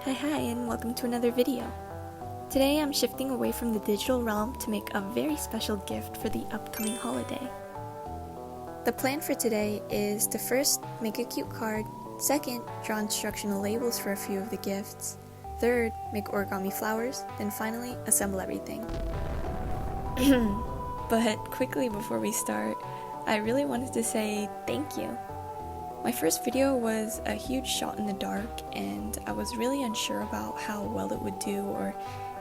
Hi and welcome to another video. Today I'm shifting away from the digital realm to make a very special gift for the upcoming holiday. The plan for today is to first make a cute card, second draw instructional labels for a few of the gifts, third make origami flowers, then finally assemble everything. But quickly before we start, I really wanted to say thank you. My first video was a huge shot in the dark and I was really unsure about how well it would do or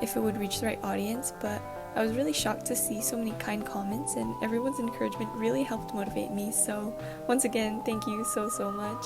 if it would reach the right audience, but I was really shocked to see so many kind comments and everyone's encouragement really helped motivate me, so once again, thank you so much.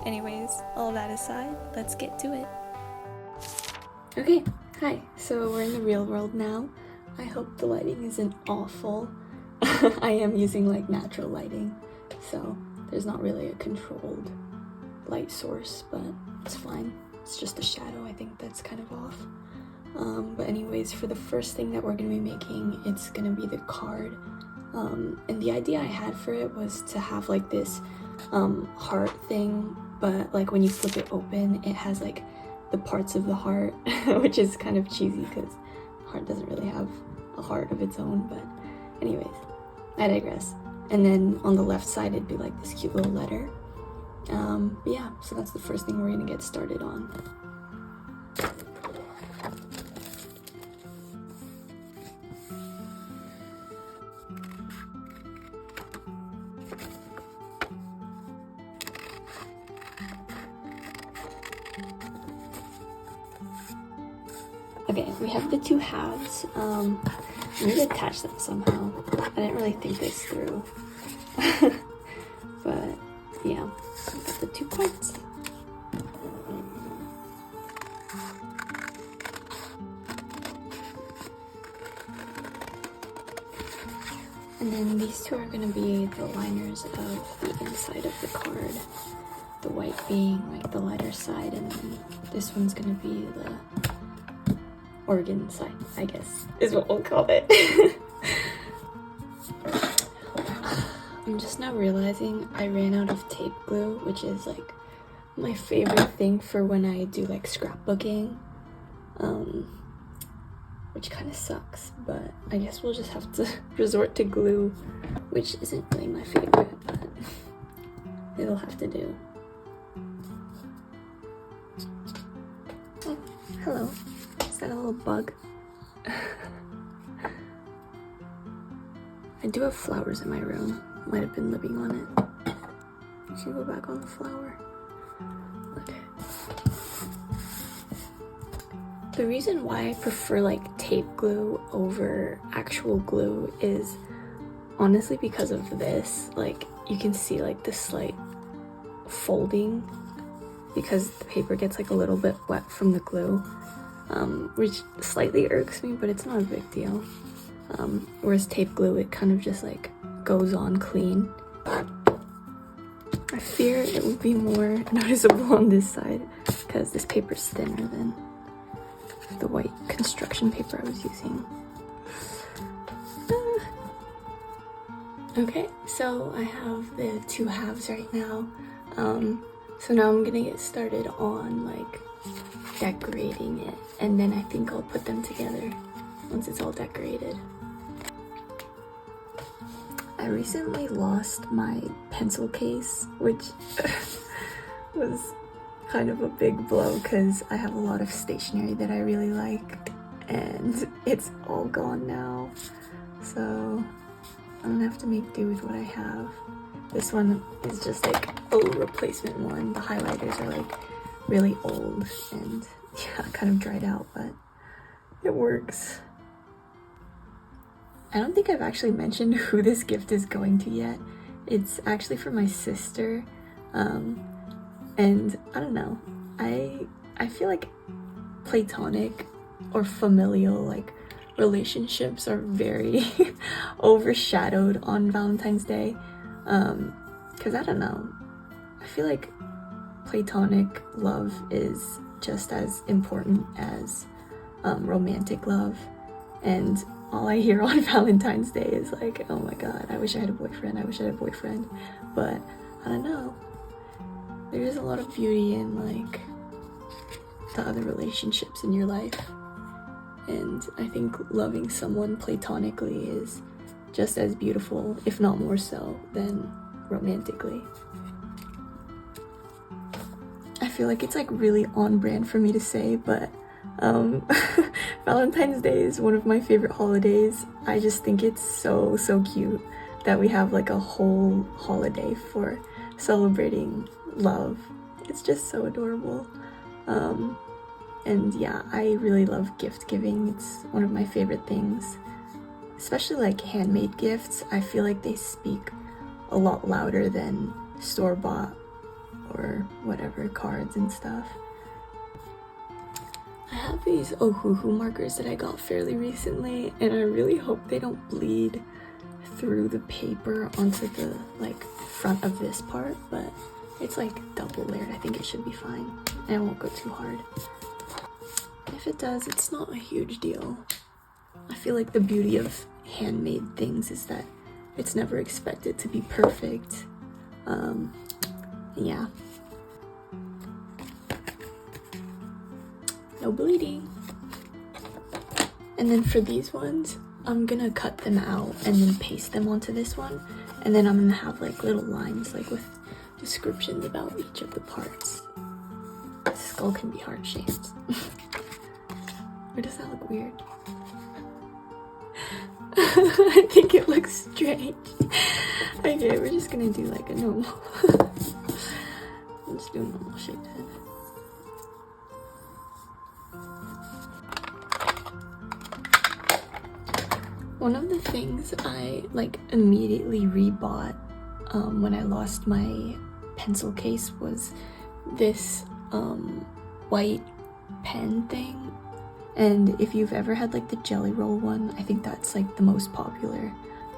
Anyways, all that aside, let's get to it. Okay, hi, so we're in the real world now. I hope the lighting isn't awful. I am using like natural lighting, so there's not really a controlled light source, but it's fine. It's just a shadow, I think that's kind of off. But anyways, for the first thing that we're going to be making, it's going to be the card. And the idea I had for it was to have like this heart thing, but like when you flip it open, it has like the parts of the heart, which is kind of cheesy because heart doesn't really have a heart of its own, but anyways, I digress. And then on the left side, it'd be like this cute little letter. But yeah, so that's the first thing we're gonna get started on. Okay, we have the two halves. I need to attach them somehow. I didn't really think this through. But yeah, got the two parts. And then these two are going to be the liners of the inside of the card. The white being like the lighter side, and then this one's going to be the organ side, I guess, is what we'll call it. I'm just now realizing I ran out of tape glue, which is like my favorite thing for when I do like scrapbooking, which kind of sucks, but I guess we'll just have to resort to glue, which isn't really my favorite, but it'll have to do. Oh, hello. Is that a little bug? I do have flowers in my room. Might have been living on it. I should go back on the flower. Okay. The reason why I prefer like tape glue over actual glue is honestly because of this. Like you can see like the slight folding because the paper gets like a little bit wet from the glue. Which slightly irks me, but it's not a big deal. Whereas tape glue, it kind of just like goes on clean. I fear it would be more noticeable on this side because this paper's thinner than the white construction paper I was using. Okay, so I have the two halves right now. So now I'm gonna get started on like decorating it, and then I think I'll put them together once it's all decorated. I recently lost my pencil case, which was kind of a big blow because I have a lot of stationery that I really like and it's all gone now, so I'm gonna have to make do with what I have. This one is just like a replacement one. The highlighters are like really old and yeah, kind of dried out, but it works. I don't think I've actually mentioned who this gift is going to yet. It's actually for my sister, and I don't know, I feel like platonic or familial like relationships are very overshadowed on Valentine's Day, because I don't know, I feel like platonic love is just as important as romantic love, and all I hear on Valentine's Day is like, oh my god, I wish I had a boyfriend, I wish I had a boyfriend. But I don't know, there is a lot of beauty in like to other relationships in your life. And I think loving someone platonically is just as beautiful, if not more so, than romantically. I feel like it's like really on brand for me to say, but Valentine's Day is one of my favorite holidays. I just think it's so cute that we have like a whole holiday for celebrating love. It's just so adorable. And yeah, I really love gift giving. It's one of my favorite things, especially like handmade gifts. I feel like they speak a lot louder than store-bought or whatever cards and stuff. I have these Ohuhu markers that I got fairly recently, and I really hope they don't bleed through the paper onto the like front of this part, but it's like double layered. I think it should be fine, and I won't go too hard. If it does, it's not a huge deal. I feel like the beauty of handmade things is that it's never expected to be perfect. Yeah. No bleeding. And then for these ones, I'm gonna cut them out and then paste them onto this one. And then I'm gonna have like little lines like with descriptions about each of the parts. The skull can be heart-shaped. Or does that look weird? I think it looks strange. Okay, we're just gonna do like a normal. Let's do a normal shaped head. One of the things I like immediately rebought when I lost my pencil case was this white pen thing. And if you've ever had like the Jelly Roll one, I think that's like the most popular.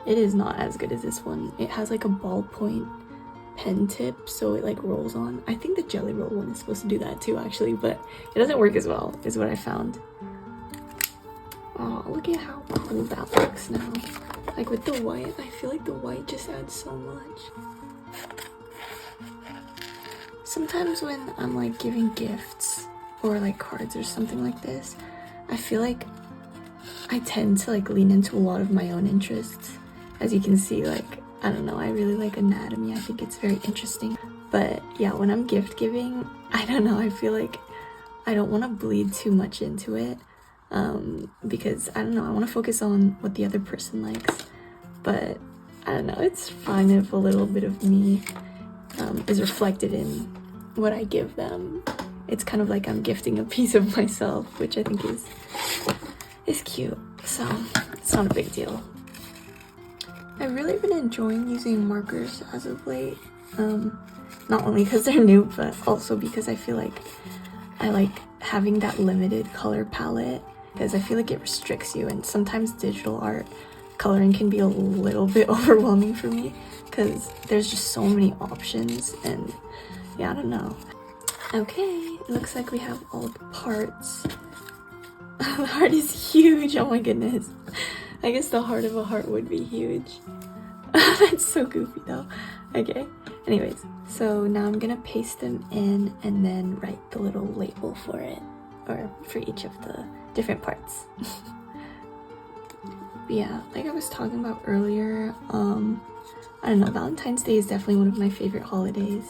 It is not as good as this one. It has like a ballpoint pen tip, so it like rolls on. I think the Jelly Roll one is supposed to do that too actually, but it doesn't work as well, is what I found. Oh, look at how cool that looks now. Like with the white, I feel like the white just adds so much. Sometimes when I'm like giving gifts or like cards or something like this, I feel like I tend to like lean into a lot of my own interests. As you can see, like, I don't know, I really like anatomy. I think it's very interesting. But yeah, when I'm gift giving, I don't know, I feel like I don't want to bleed too much into it. Because I don't know, I want to focus on what the other person likes. But I don't know, it's fine if a little bit of me is reflected in what I give them. It's kind of like I'm gifting a piece of myself, which I think is cute, so it's not a big deal. I've really been enjoying using markers as of late, not only because they're new, but also because I feel like I like having that limited color palette, because I feel like it restricts you, and sometimes digital art coloring can be a little bit overwhelming for me, because there's just so many options, and yeah, I don't know. Okay, it looks like we have all the parts. The heart is huge, oh my goodness. I guess the heart of a heart would be huge. That's so goofy though. Okay, anyways, so now I'm gonna paste them in and then write the little label for it, or for each of the different parts. Yeah, like I was talking about earlier, I don't know, Valentine's Day is definitely one of my favorite holidays,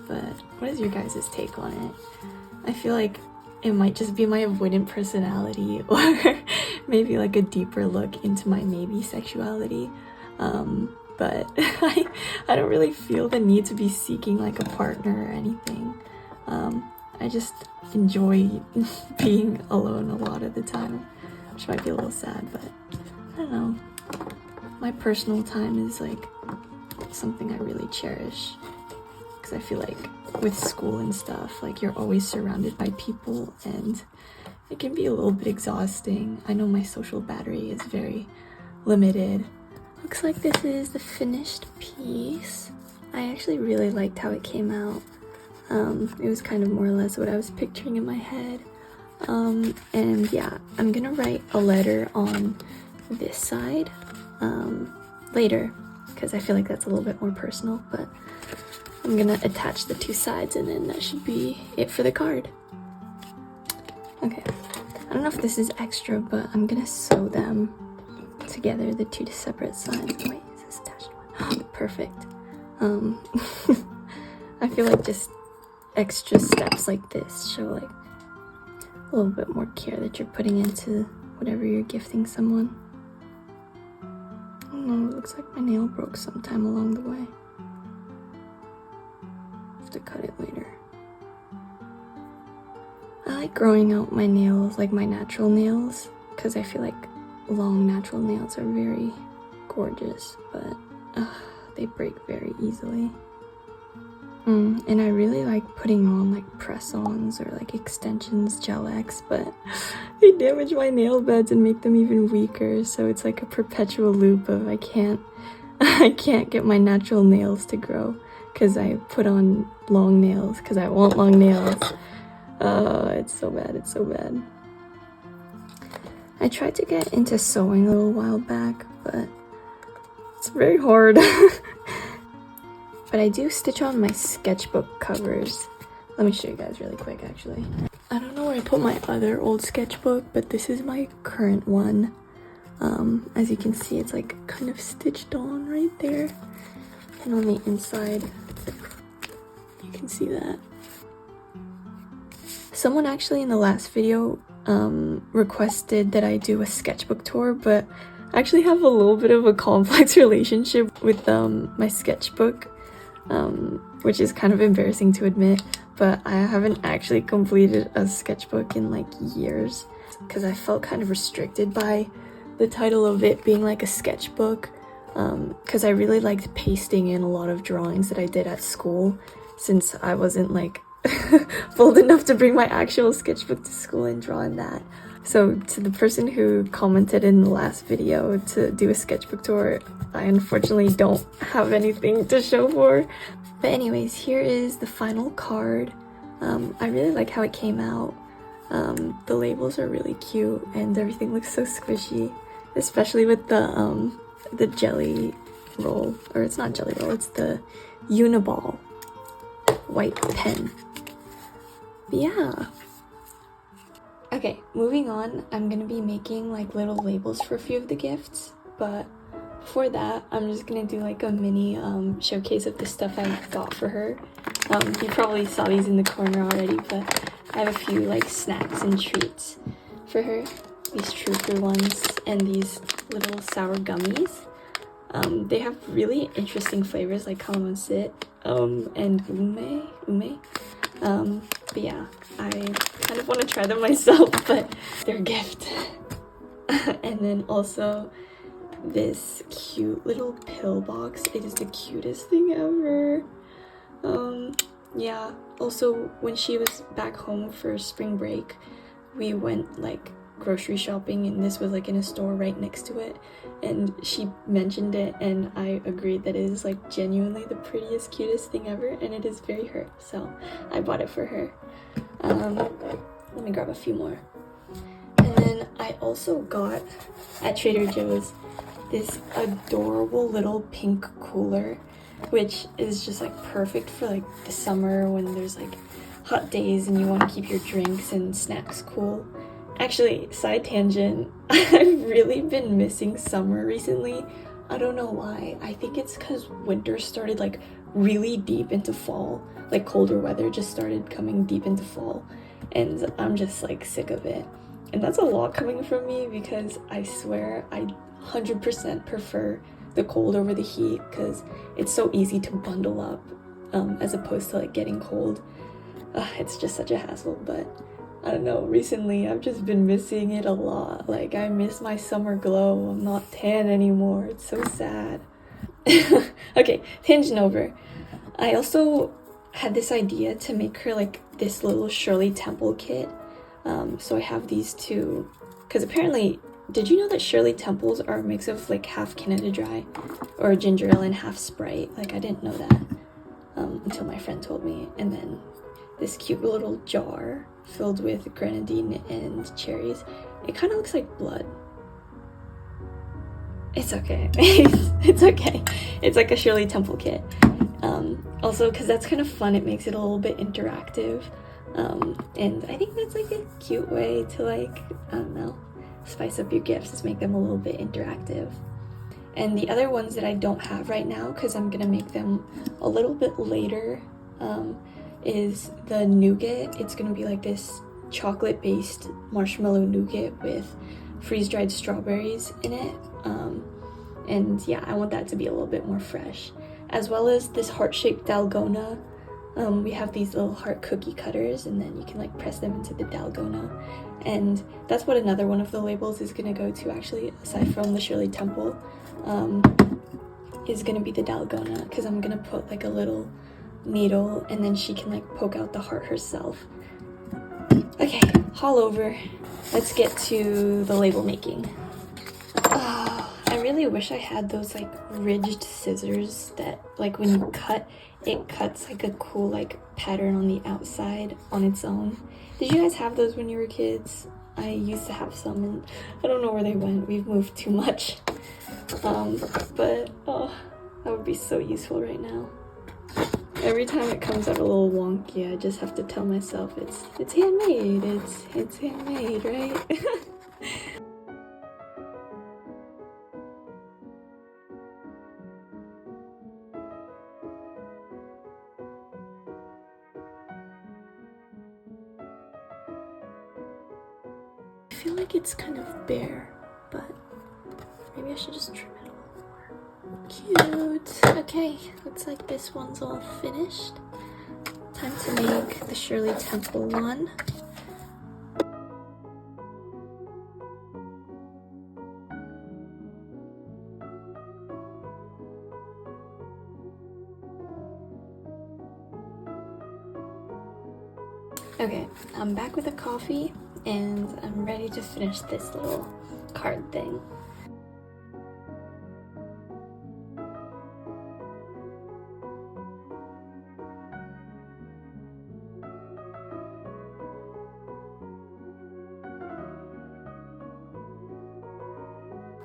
but what is your guys' take on it? I feel like it might just be my avoidant personality, or maybe like a deeper look into my maybe sexuality, but I don't really feel the need to be seeking like a partner or anything. I just enjoy being alone a lot of the time, which might be a little sad, but I don't know. My personal time is like something I really cherish, because I feel like with school and stuff, like you're always surrounded by people and it can be a little bit exhausting. I know my social battery is very limited. Looks like this is the finished piece. I actually really liked how it came out. It was kind of more or less what I was picturing in my head. And yeah, I'm gonna write a letter on this side later, because I feel like that's a little bit more personal, but I'm gonna attach the two sides and then that should be it for the card. Okay, I don't know if this is extra, but I'm gonna sew them together, the two separate sides. Wait, is this attached one? Perfect. I feel like just extra steps like this show like a little bit more care that you're putting into whatever you're gifting someone. Oh, it looks like my nail broke sometime along the way. Have to cut it later. I like growing out my nails, like my natural nails, because I feel like long natural nails are very gorgeous, but they break very easily. And I really like putting on like press-ons or like extensions, gel X, but they damage my nail beds and make them even weaker, so it's like a perpetual loop of I can't get my natural nails to grow because I put on long nails because I want long nails. It's so bad, it's so bad. I tried to get into sewing a little while back, but it's very hard. But I do stitch on my sketchbook covers. Let me show you guys really quick, actually. I don't know where I put my other old sketchbook, but this is my current one. As you can see, it's like kind of stitched on right there. And on the inside, you can see that. Someone actually in the last video requested that I do a sketchbook tour, but I actually have a little bit of a complex relationship with my sketchbook. Which is kind of embarrassing to admit, but I haven't actually completed a sketchbook in like years because I felt kind of restricted by the title of it being like a sketchbook, because I really liked pasting in a lot of drawings that I did at school since I wasn't like bold enough to bring my actual sketchbook to school and draw in that. So to the person who commented in the last video to do a sketchbook tour, I unfortunately don't have anything to show for. But anyways, here is the final card. I really like how it came out. The labels are really cute and everything looks so squishy, especially with the jelly roll, or it's not jelly roll, it's the Uniball white pen. But yeah. Okay, moving on, I'm gonna be making like little labels for a few of the gifts, but before that, I'm just gonna do like a mini showcase of the stuff I got for her. You probably saw these in the corner already, but I have a few like snacks and treats for her. These Trooper ones and these little sour gummies. They have really interesting flavors like calamansi and ume. But yeah, I kind of want to try them myself, but they're a gift. And then also this cute little pill box. It is the cutest thing ever. Yeah, also when she was back home for spring break, we went like grocery shopping and this was like in a store right next to it, and she mentioned it and I agreed that it is like genuinely the prettiest, cutest thing ever, and it is very her, so I bought it for her. Let me grab a few more. And then I also got at Trader Joe's this adorable little pink cooler, which is just like perfect for like the summer when there's like hot days and you want to keep your drinks and snacks cool. Actually, side tangent, I've really been missing summer recently. I don't know why. I think it's because winter started like really deep into fall. Like colder weather just started coming deep into fall. And I'm just like sick of it. And that's a lot coming from me because I swear I 100% prefer the cold over the heat because it's so easy to bundle up as opposed to like getting cold. It's just such a hassle, but I don't know, recently I've just been missing it a lot. Like I miss my summer glow. I'm not tan anymore. It's so sad. Okay, tangent over. I also had this idea to make her like this little Shirley Temple kit. So I have these two, because apparently, did you know that Shirley Temples are a mix of like half Canada Dry or ginger ale and half Sprite? Like I didn't know that until my friend told me. And then this cute little jar filled with grenadine and cherries. It kind of looks like blood. It's okay. It's okay. It's like a Shirley Temple kit. Also, because that's kind of fun, it makes it a little bit interactive. And I think that's like a cute way to like, I don't know, spice up your gifts, just make them a little bit interactive. And the other ones that I don't have right now, because I'm gonna make them a little bit later, is the nougat. It's gonna be like this chocolate-based marshmallow nougat with freeze-dried strawberries in it. And yeah, I want that to be a little bit more fresh. As well as this heart-shaped dalgona. We have these little heart cookie cutters, and then you can like press them into the dalgona. And that's what another one of the labels is gonna go to, actually, aside from the Shirley Temple, is gonna be the dalgona, because I'm gonna put like a little needle and then she can like poke out the heart herself. Okay, haul over. Let's get to the label making. Oh, I really wish I had those like ridged scissors that like when you cut, it cuts like a cool like pattern on the outside on its own. Did you guys have those when you were kids? I used to have some and I don't know where they went. We've moved too much. But oh, that would be so useful right now. Every time it comes out a little wonky, I just have to tell myself it's handmade. It's handmade, right? I feel like it's kind of bare, but maybe I should just trim it a little more. Cute. Okay, looks like this one's all finished. Time to make the Shirley Temple one. Okay, I'm back with a coffee and I'm ready to finish this little card thing.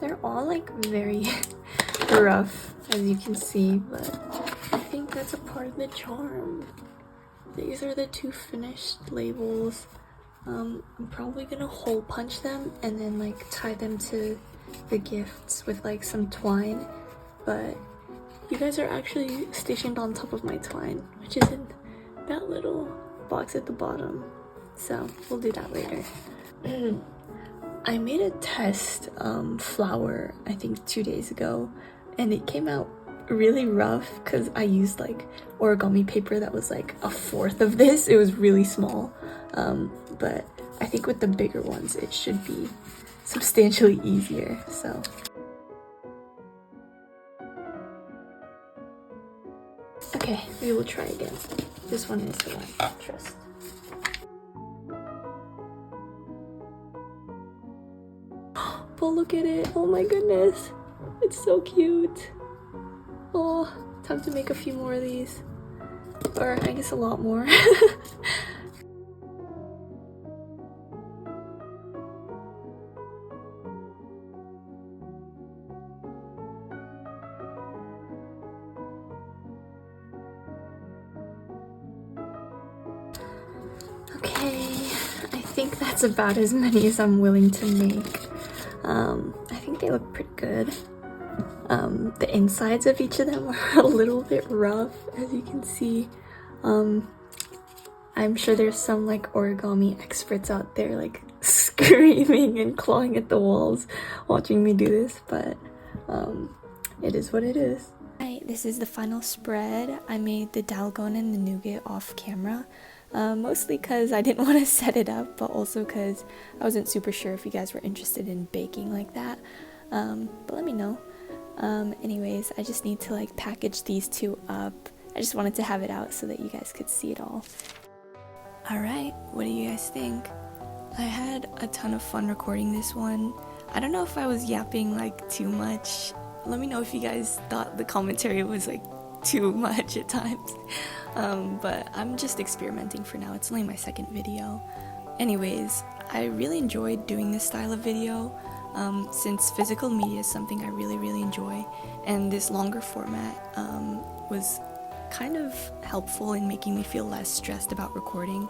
They're all like very rough, as you can see, but I think that's a part of the charm. These are the two finished labels. I'm probably gonna hole punch them and then like tie them to the gifts with like some twine, but you guys are actually stationed on top of my twine, which is in that little box at the bottom, so we'll do that later. I made a test flower, I think 2 days ago, and it came out really rough because I used like origami paper that was like a fourth of this. It was really small, but I think with the bigger ones it should be substantially easier, so. Okay, we will try again. This one is the one I trust. But look at it, oh my goodness, it's so cute. Oh, time to make a few more of these, or I guess a lot more. Okay, I think that's about as many as I'm willing to make. I think they look pretty good. The insides of each of them are a little bit rough, as you can see. I'm sure there's some like origami experts out there like screaming and clawing at the walls watching me do this, but it is what it is. Alright, this is the final spread. I made the dalgona and the nougat off camera. Mostly because I didn't want to set it up, but also because I wasn't super sure if you guys were interested in baking like that. But let me know. Anyways, I just need to like package these two up. I just wanted to have it out so that you guys could see it all. Alright, what do you guys think? I had a ton of fun recording this one. I don't know if I was yapping like too much. Let me know if you guys thought the commentary was like too much at times. But I'm just experimenting for now. It's only my second video. Anyways, I really enjoyed doing this style of video, since physical media is something I really enjoy, and this longer format was kind of helpful in making me feel less stressed about recording.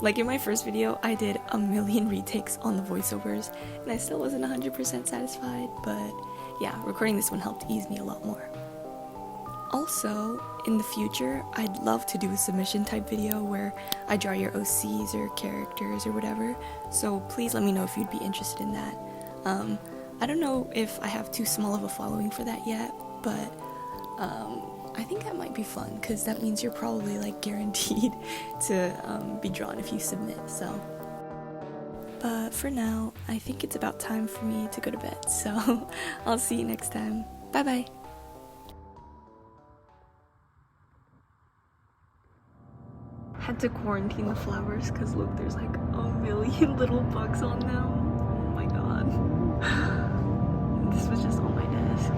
Like in my first video, I did a million retakes on the voiceovers, and I still wasn't 100% satisfied, but yeah, recording this one helped ease me a lot more. Also, in the future, I'd love to do a submission type video where I draw your OCs or characters or whatever, so please let me know if you'd be interested in that. I don't know if I have too small of a following for that yet, but I think that might be fun, because that means you're probably like guaranteed to be drawn if you submit, so. But for now, I think it's about time for me to go to bed, so I'll see you next time. Bye bye! Had to quarantine the flowers because look, there's like a million little bugs on them. Oh my god. This was just on my desk.